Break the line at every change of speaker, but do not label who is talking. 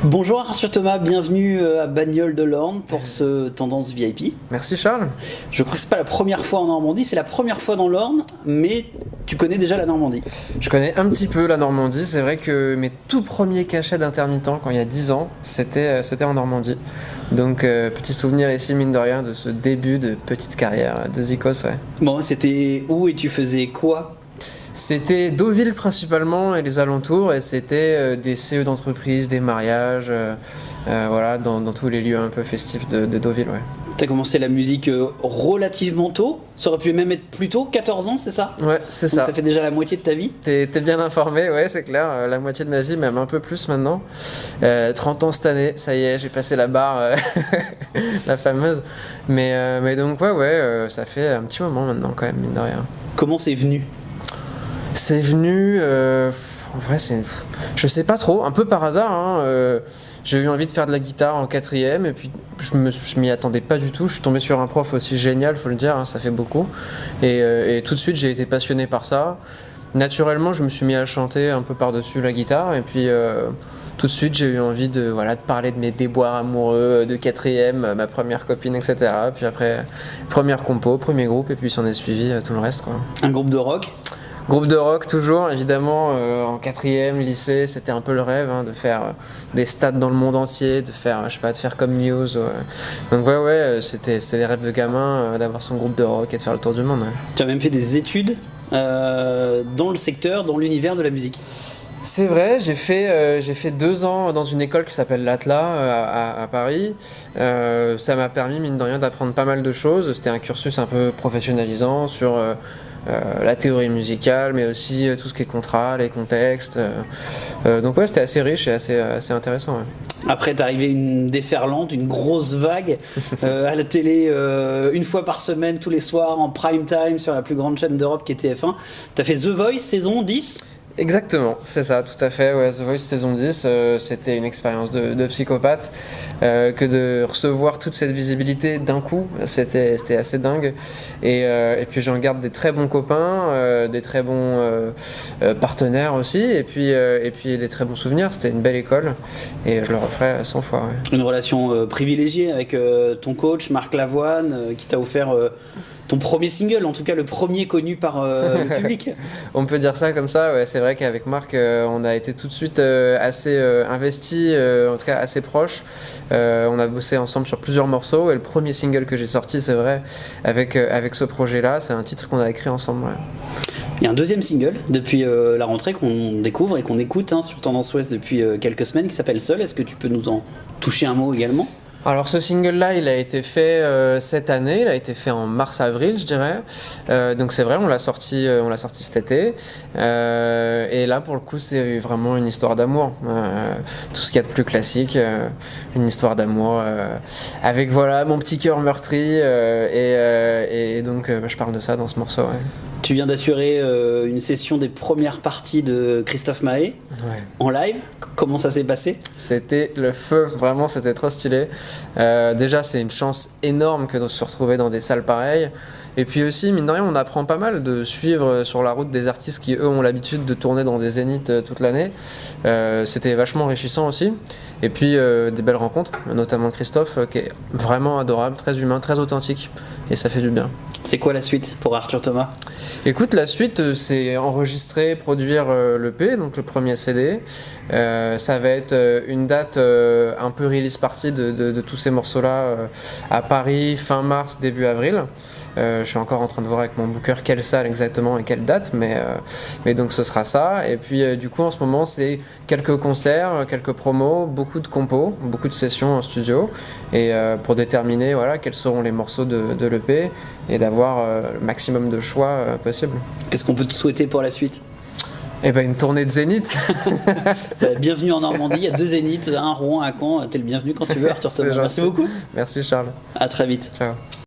Bonjour Arthur Thomas, bienvenue à Bagnoles de l'Orne pour ce Tendance VIP.
Merci Charles.
Je crois que c'est pas la première fois en Normandie, c'est la première fois dans l'Orne, mais tu connais déjà la Normandie.
Je connais un petit peu la Normandie, c'est vrai que mes tout premiers cachets d'intermittent quand il y a 10 ans, c'était en Normandie. Donc petit souvenir ici mine de rien de ce début de petite carrière de Zikos. Ouais.
Bon, c'était où et tu faisais quoi?
C'était Deauville principalement et les alentours, et c'était des CE d'entreprise, des mariages, voilà, dans tous les lieux un peu festifs de Deauville. Ouais.
T'as commencé la musique relativement tôt, ça aurait pu même être plus tôt, 14 ans, c'est ça?
Ouais, c'est
Donc
ça.
ça fait déjà la moitié de ta vie.
T'es bien informé, ouais, c'est clair, la moitié de ma vie, même un peu plus maintenant. 30 ans cette année, ça y est, j'ai passé la barre, la fameuse. Mais donc, ouais, ça fait un petit moment maintenant, quand même, mine de rien.
Comment c'est venu?
C'est venu, en vrai, je sais pas trop, un peu par hasard, hein, j'ai eu envie de faire de la guitare en quatrième, et puis je m'y attendais pas du tout. Je suis tombé sur un prof aussi génial, faut le dire, hein, ça fait beaucoup. Et tout de suite, j'ai été passionné par ça. Naturellement, je me suis mis à chanter un peu par-dessus la guitare, et puis tout de suite, j'ai eu envie de parler de mes déboires amoureux de quatrième, ma première copine, etc. Puis après, première compo, premier groupe, et puis s'en est suivi tout le reste, quoi.
Un groupe de rock?
Groupe de rock toujours, évidemment, en quatrième, lycée, c'était un peu le rêve, hein, de faire des stades dans le monde entier, de faire comme Muse. Donc c'était les rêves de gamin, d'avoir son groupe de rock et de faire le tour du monde. Ouais.
Tu as même fait des études dans le secteur, dans l'univers de la musique.
C'est vrai, j'ai fait 2 ans dans une école qui s'appelle l'Atlas à Paris. Ça m'a permis, mine de rien, d'apprendre pas mal de choses. C'était un cursus un peu professionnalisant sur la théorie musicale, mais aussi tout ce qui est contrat, les contextes. Donc ouais, c'était assez riche et assez intéressant. Ouais.
Après, t'es arrivé une déferlante, une grosse vague à la télé une fois par semaine, tous les soirs, en prime time sur la plus grande chaîne d'Europe qui est TF1. T'as fait The Voice saison 10.
Exactement, c'est ça, tout à fait. Ouais, The Voice saison 10, c'était une expérience de psychopathe. Que de recevoir toute cette visibilité d'un coup, c'était assez dingue. Et puis j'en garde des très bons copains, des très bons partenaires aussi, et puis des très bons souvenirs. C'était une belle école, et je le referai 100 fois. Ouais.
Une relation privilégiée avec ton coach, Marc Lavoine, qui t'a offert ton premier single, en tout cas le premier connu par le public.
On peut dire ça comme ça, ouais. C'est vrai qu'avec Marc, on a été tout de suite assez investis, en tout cas assez proches. On a bossé ensemble sur plusieurs morceaux, et le premier single que j'ai sorti, c'est vrai, avec ce projet-là, c'est un titre qu'on a écrit ensemble. Ouais.
Il y a un deuxième single depuis la rentrée qu'on découvre et qu'on écoute sur Tendance Ouest depuis quelques semaines qui s'appelle Seul. Est-ce que tu peux nous en toucher un mot également?
Alors ce single-là, il a été fait cette année, il a été fait en mars-avril, je dirais. Donc c'est vrai, on l'a sorti cet été. Et là, pour le coup, c'est vraiment une histoire d'amour. Tout ce qu'il y a de plus classique, une histoire d'amour avec mon petit cœur meurtri. Et donc je parle de ça dans ce morceau. Ouais.
Tu viens d'assurer une session des premières parties de Christophe Maé en live. Comment ça s'est passé?
C'était le feu, vraiment, c'était trop stylé. Déjà, c'est une chance énorme que de se retrouver dans des salles pareilles. Et puis aussi, mine de rien, on apprend pas mal de suivre sur la route des artistes qui, eux, ont l'habitude de tourner dans des zéniths toute l'année. C'était vachement enrichissant aussi. Et puis, des belles rencontres, notamment Christophe, qui est vraiment adorable, très humain, très authentique. Et ça fait du bien.
C'est quoi la suite pour Arthur Thomas?
Écoute, la suite, c'est enregistrer, produire l'EP, donc le premier CD. Ça va être une date un peu release party de tous ces morceaux-là à Paris, fin mars, début avril. Je suis encore en train de voir avec mon booker quelle salle exactement et quelle date, mais donc ce sera ça. Et puis du coup, en ce moment, c'est quelques concerts, quelques promos, beaucoup de compos, beaucoup de sessions en studio, et pour déterminer quels seront les morceaux de l'EP et d'avoir le maximum de choix possible.
Qu'est-ce qu'on peut te souhaiter pour la suite?
Eh ben, une tournée de zénith.
Bienvenue en Normandie, il y a 2 zéniths, un Rouen, un Caen. T'es le bienvenu quand tu veux, Arthur Thomas. Merci beaucoup.
Merci Charles.
À très vite.
Ciao.